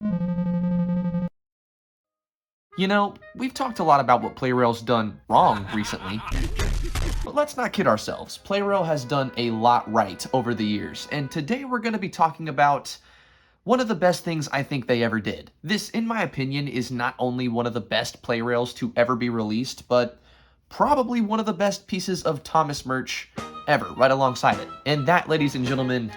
You know, we've talked a lot about what Plarail's done wrong recently, but let's not kid ourselves. Plarail has done a lot right over the years, and today we're going to be talking about one of the best things I think they ever did. This, in my opinion, is not only one of the best Plarails to ever be released, but probably one of the best pieces of Thomas merch ever, right alongside it. And that, ladies and gentlemen,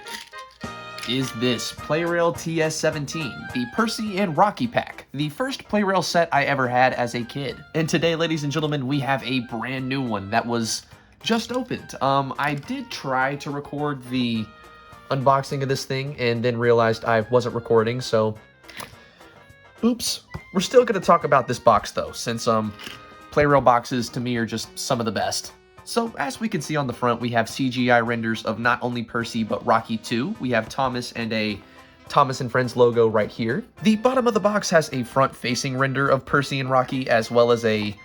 is this Plarail TS-17, the Percy and Rocky pack, the first Plarail set I ever had as a kid. And today, ladies and gentlemen, we have a brand new one that was just opened. I did try to record the unboxing of this thing and then realized I wasn't recording, so oops. We're still going to talk about this box though, since Plarail boxes to me are just some of the best. So, as we can see on the front, we have CGI renders of not only Percy, but Rocky 2. We have Thomas and a Thomas and Friends logo right here. The bottom of the box has a front-facing render of Percy and Rocky, as well as a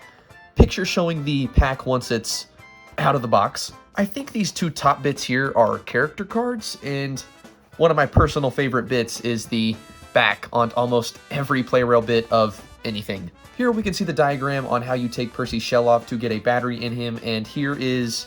picture showing the pack once it's out of the box. I think these two top bits here are character cards, and one of my personal favorite bits is the back on almost every Plarail bit of anything. Here we can see the diagram on how you take Percy's shell off to get a battery in him, and here is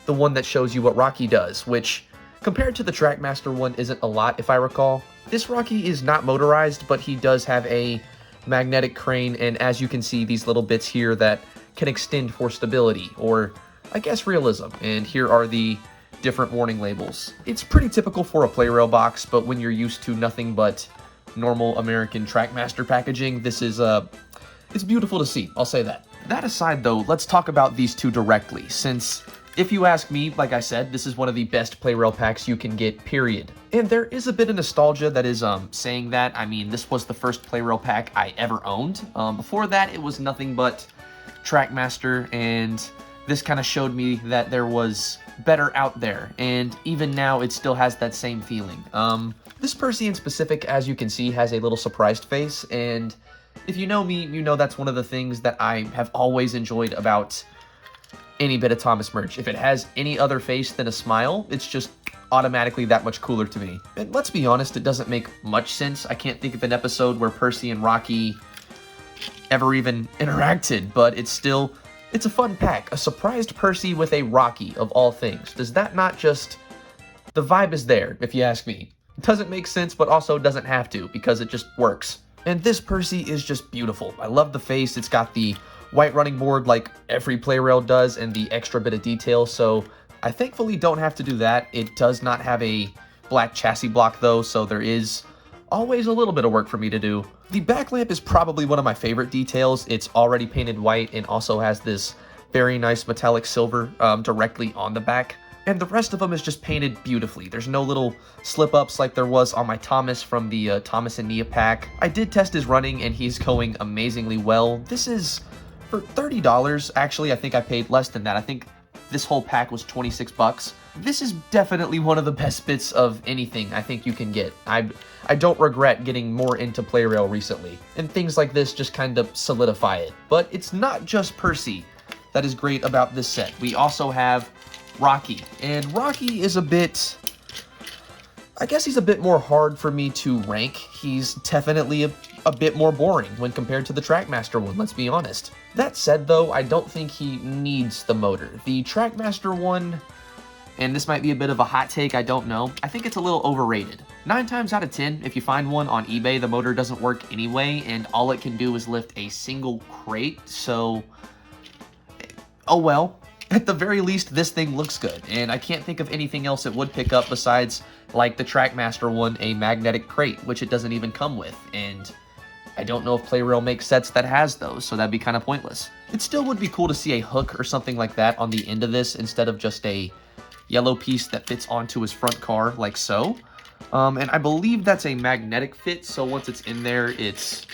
the one that shows you what Rocky does, which, compared to the Trackmaster one, isn't a lot if I recall. This Rocky is not motorized, but he does have a magnetic crane, and as you can see, these little bits here that can extend for stability, or I guess realism, and here are the different warning labels. It's pretty typical for a Plarail box, but when you're used to nothing but normal American Trackmaster packaging, this is it's beautiful to see, I'll say that. That aside though, let's talk about these two directly, since if you ask me, like I said, this is one of the best Plarail packs you can get, period. And there is a bit of nostalgia that is saying that. I mean, this was the first Plarail pack I ever owned. Before that, it was nothing but Trackmaster, and this kind of showed me that there was better out there, and even now it still has that same feeling. This Percy in specific, as you can see, has a little surprised face, and if you know me, you know that's one of the things that I have always enjoyed about any bit of Thomas merch. If it has any other face than a smile, it's just automatically that much cooler to me. And let's be honest, it doesn't make much sense. I can't think of an episode where Percy and Rocky ever even interacted, but it's a fun pack. A surprised Percy with a Rocky, of all things. Does that not just... The vibe is there, if you ask me. It doesn't make sense, but also doesn't have to, because it just works. And this Percy is just beautiful. I love the face. It's got the white running board like every Plarail does, and the extra bit of detail, so I thankfully don't have to do that. It does not have a black chassis block though, so there is always a little bit of work for me to do. The back lamp is probably one of my favorite details. It's already painted white and also has this very nice metallic silver directly on the back. And the rest of them is just painted beautifully. There's no little slip-ups like there was on my Thomas from the Thomas and Nia pack. I did test his running and he's going amazingly well. This is for $30. Actually, I think I paid less than that. I think this whole pack was 26 bucks. This is definitely one of the best bits of anything I think you can get. I don't regret getting more into Plarail recently, and things like this just kind of solidify it. But it's not just Percy that is great about this set. We also have Rocky, and Rocky is a bit... I guess he's a bit more hard for me to rank. He's definitely a bit more boring when compared to the Trackmaster one, let's be honest. That said though, I don't think he needs the motor. The Trackmaster one, and this might be a bit of a hot take, I don't know, I think it's a little overrated. 9 times out of 10, if you find one on eBay, the motor doesn't work anyway, and all it can do is lift a single crate, so... oh well. At the very least, this thing looks good, and I can't think of anything else it would pick up besides, like the Trackmaster one, a magnetic crate, which it doesn't even come with, and I don't know if Plarail makes sets that has those, so that'd be kind of pointless. It still would be cool to see a hook or something like that on the end of this instead of just a yellow piece that fits onto his front car, like so. And I believe that's a magnetic fit, so once it's in there, it's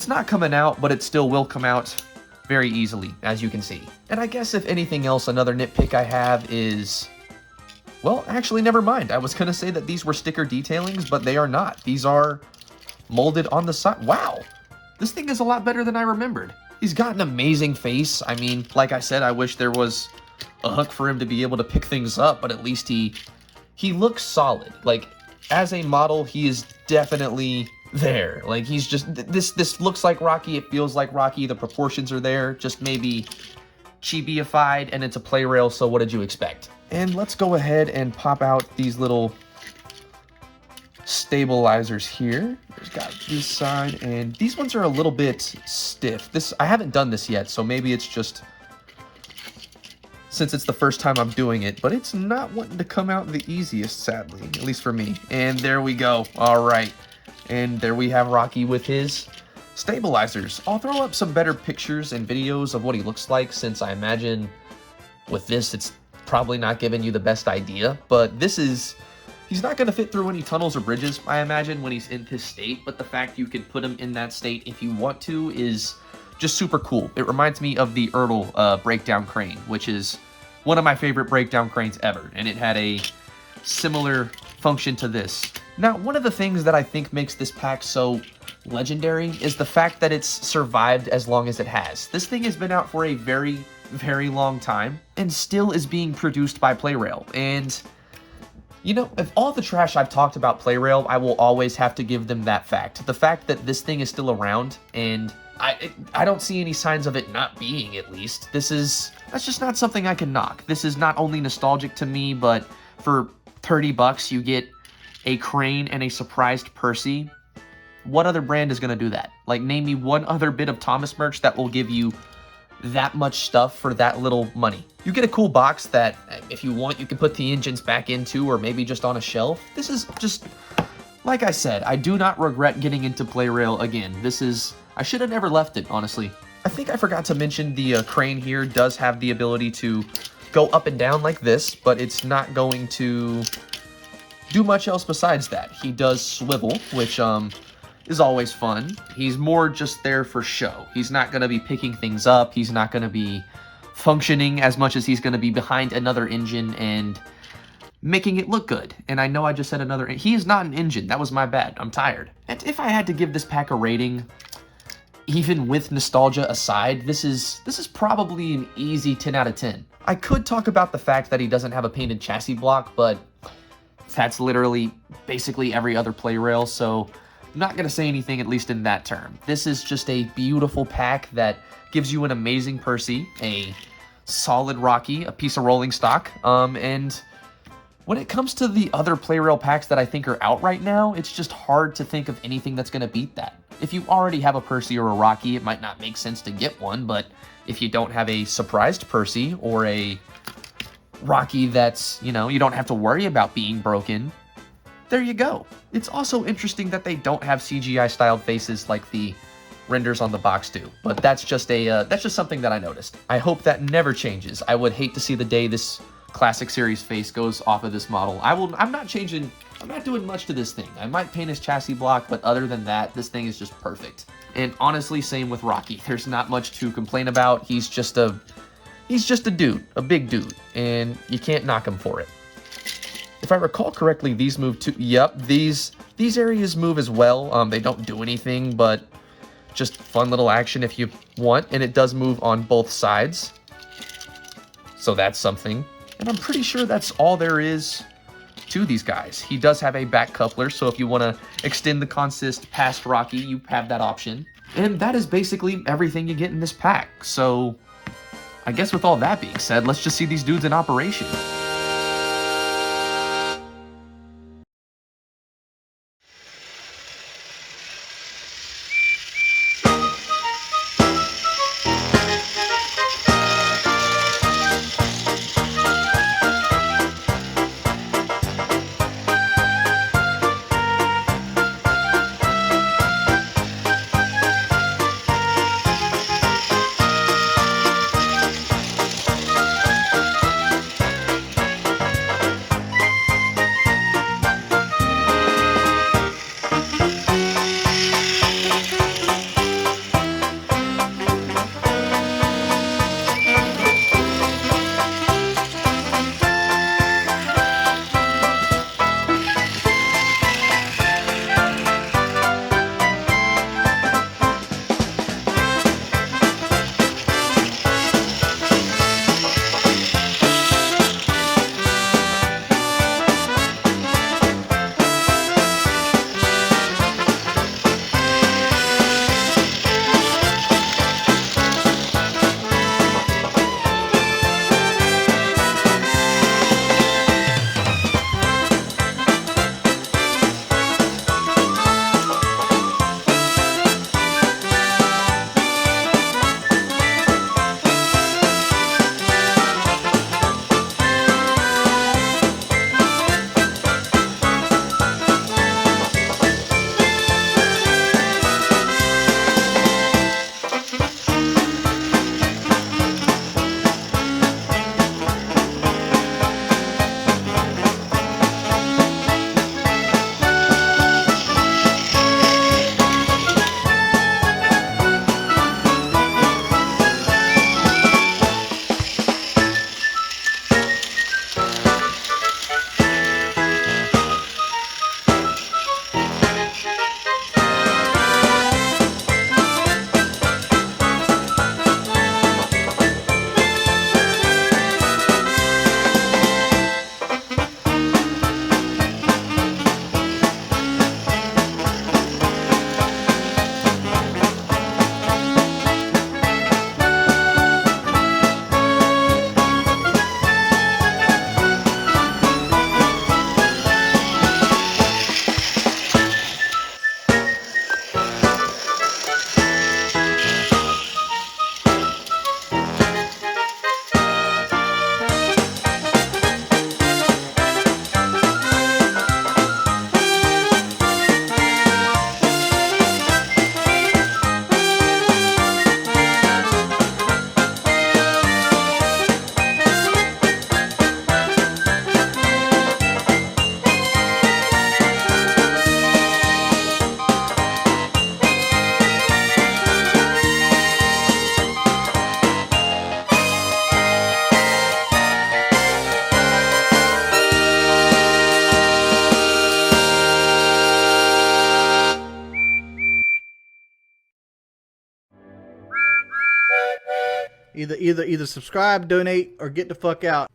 not coming out, but it still will come out very easily, as you can see. And I guess if anything else, another nitpick I have is... well, actually, never mind. I was gonna say that these were sticker detailings, but they are not. These are molded on the side. Wow! This thing is a lot better than I remembered. He's got an amazing face. I mean, like I said, I wish there was a hook for him to be able to pick things up, but at least he looks solid. Like, as a model, he is definitely there. Like, he's just, this looks like Rocky, it feels like Rocky, the proportions are there, just maybe chibi-ified, and it's a Plarail, so what did you expect? And let's go ahead and pop out these little stabilizers here. There's got this side, and these ones are a little bit stiff. I haven't done this yet, so maybe it's just since it's the first time I'm doing it, but it's not wanting to come out the easiest, sadly, at least for me. And there we go. All right. And there we have Rocky with his stabilizers. I'll throw up some better pictures and videos of what he looks like, since I imagine with this, it's probably not giving you the best idea, but he's not going to fit through any tunnels or bridges, I imagine, when he's in this state, but the fact you can put him in that state if you want to is just super cool. It reminds me of the Ertl breakdown crane, which is one of my favorite breakdown cranes ever, and it had a similar function to this. Now, one of the things that I think makes this pack so legendary is the fact that it's survived as long as it has. This thing has been out for a very, very long time, and still is being produced by Plarail, and you know, of all the trash I've talked about Plarail, I will always have to give them that fact. The fact that this thing is still around, and I don't see any signs of it not being, at least. That's just not something I can knock. This is not only nostalgic to me, but for 30 bucks, you get a crane and a surprised Percy. What other brand is going to do that? Like, name me one other bit of Thomas merch that will give you that much stuff for that little money. You get a cool box that, if you want, you can put the engines back into, or maybe just on a shelf. This is just, like I said, I do not regret getting into Plarail again. I should have never left it, honestly. I think I forgot to mention the crane here does have the ability to go up and down like this, but it's not going to do much else besides that. He does swivel, which is always fun. He's more just there for show. He's not going to be picking things up. He's not going to be functioning as much as he's going to be behind another engine and making it look good. And I know I just said another. He is not an engine. That was my bad. I'm tired. And if I had to give this pack a rating, even with nostalgia aside, this is probably an easy 10 out of 10. I could talk about the fact that he doesn't have a painted chassis block, but that's literally basically every other Plarail, so I'm not going to say anything, at least in that term. This is just a beautiful pack that gives you an amazing Percy, a solid Rocky, a piece of rolling stock, and when it comes to the other Plarail packs that I think are out right now, it's just hard to think of anything that's going to beat that. If you already have a Percy or a Rocky, it might not make sense to get one, but if you don't have a surprised Percy or a Rocky that's, you know, you don't have to worry about being broken, there you go. It's also interesting that they don't have CGI-styled faces like the renders on the box do, but that's just something that I noticed. I hope that never changes. I would hate to see the day this Classic Series face goes off of this model. I'm not doing much to this thing. I might paint his chassis block, but other than that, this thing is just perfect. And honestly, same with Rocky. There's not much to complain about. He's just a dude, a big dude, and you can't knock him for it. If I recall correctly, these move too. Yep, these areas move as well. They don't do anything, but just fun little action if you want, and it does move on both sides. So that's something. And I'm pretty sure that's all there is to these guys. He does have a back coupler, so if you want to extend the consist past Rocky, you have that option. And that is basically everything you get in this pack. So I guess with all that being said, let's just see these dudes in operation. Either subscribe, donate, or get the fuck out.